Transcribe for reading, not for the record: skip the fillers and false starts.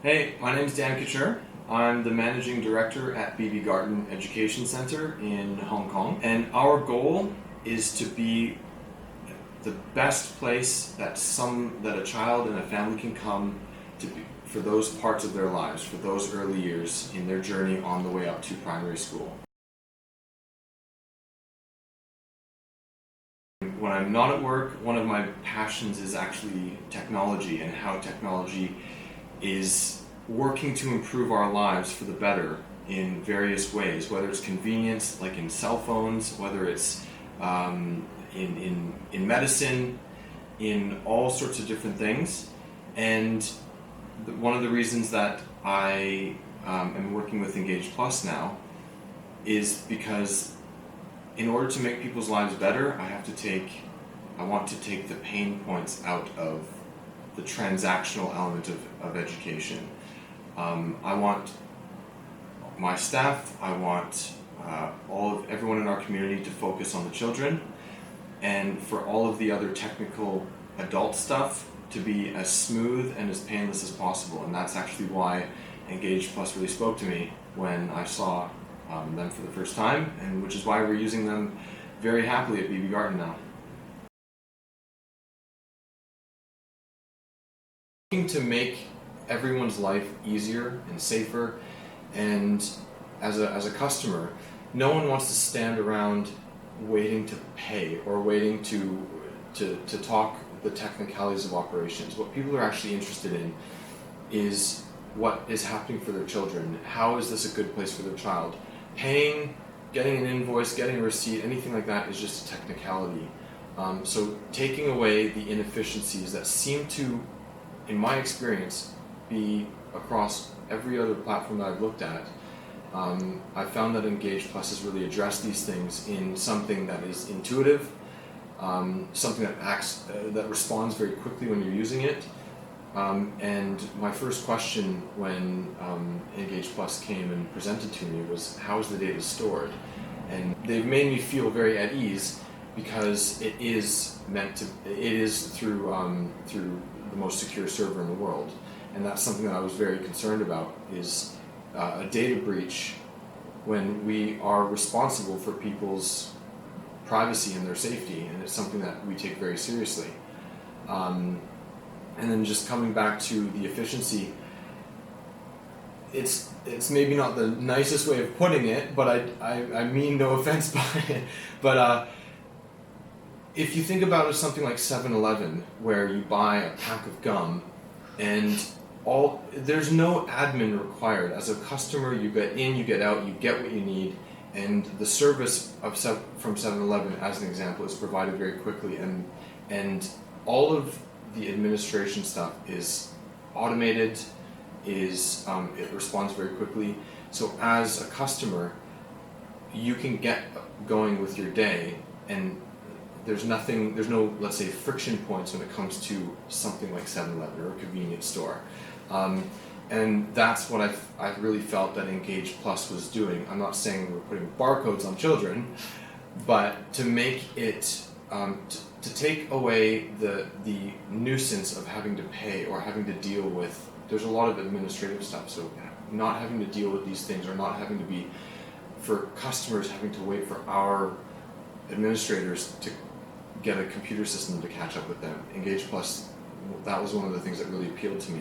Hey, my name is Dan Couture. I'm the managing director at Bebegarten Education Center in Hong Kong, and our goal is to be the best place that a child and a family can come to be for those parts of their lives, for those early years in their journey on the way up to primary school. When I'm not at work, one of my passions is actually technology and how technology is working to improve our lives for the better in various ways, whether it's convenience, like in cell phones, whether it's in medicine, in all sorts of different things. And one of the reasons that I am working with EngagePlus now is because in order to make people's lives better, I want to take the pain points out of the transactional element of education. I want my staff, I want everyone in our community to focus on the children, and for all of the other technical adult stuff to be as smooth and as painless as possible. And that's actually why EngagePlus really spoke to me when I saw them for the first time, and which is why we're using them very happily at Bebegarten now. Looking to make everyone's life easier and safer, and as a customer, no one wants to stand around waiting to pay or waiting to talk the technicalities of operations. What people are actually interested in is what is happening for their children. How is this a good place for their child? Paying, getting an invoice, getting a receipt, anything like that is just a technicality. So taking away the inefficiencies that seem to, in my experience, be across every other platform that I've looked at, I found that EngagePlus has really addressed these things in something that is intuitive, something that responds very quickly when you're using it. And my first question when EngagePlus came and presented to me was, how is the data stored? And they've made me feel very at ease because it is through the most secure server in the world. And that's something that I was very concerned about, is a data breach when we are responsible for people's privacy and their safety, and it's something that we take very seriously. And then just coming back to the efficiency, it's maybe not the nicest way of putting it, but I mean no offense by it, but if you think about it, something like 7-Eleven, where you buy a pack of gum and there's no admin required. As a customer, you get in, you get out, you get what you need, and the service from 7-Eleven, as an example, is provided very quickly, and all of the administration stuff is automated, it responds very quickly. So as a customer, you can get going with your day, and there's no, let's say, friction points when it comes to something like 7-Eleven or a convenience store. And that's what I really felt that EngagePlus was doing. I'm not saying we're putting barcodes on children, but to make it, to take away the nuisance of having to pay or having to deal with, there's a lot of administrative stuff, so not having to deal with these things, or not having to be, for customers having to wait for our administrators to get a computer system to catch up with them. EngagePlus, that was one of the things that really appealed to me.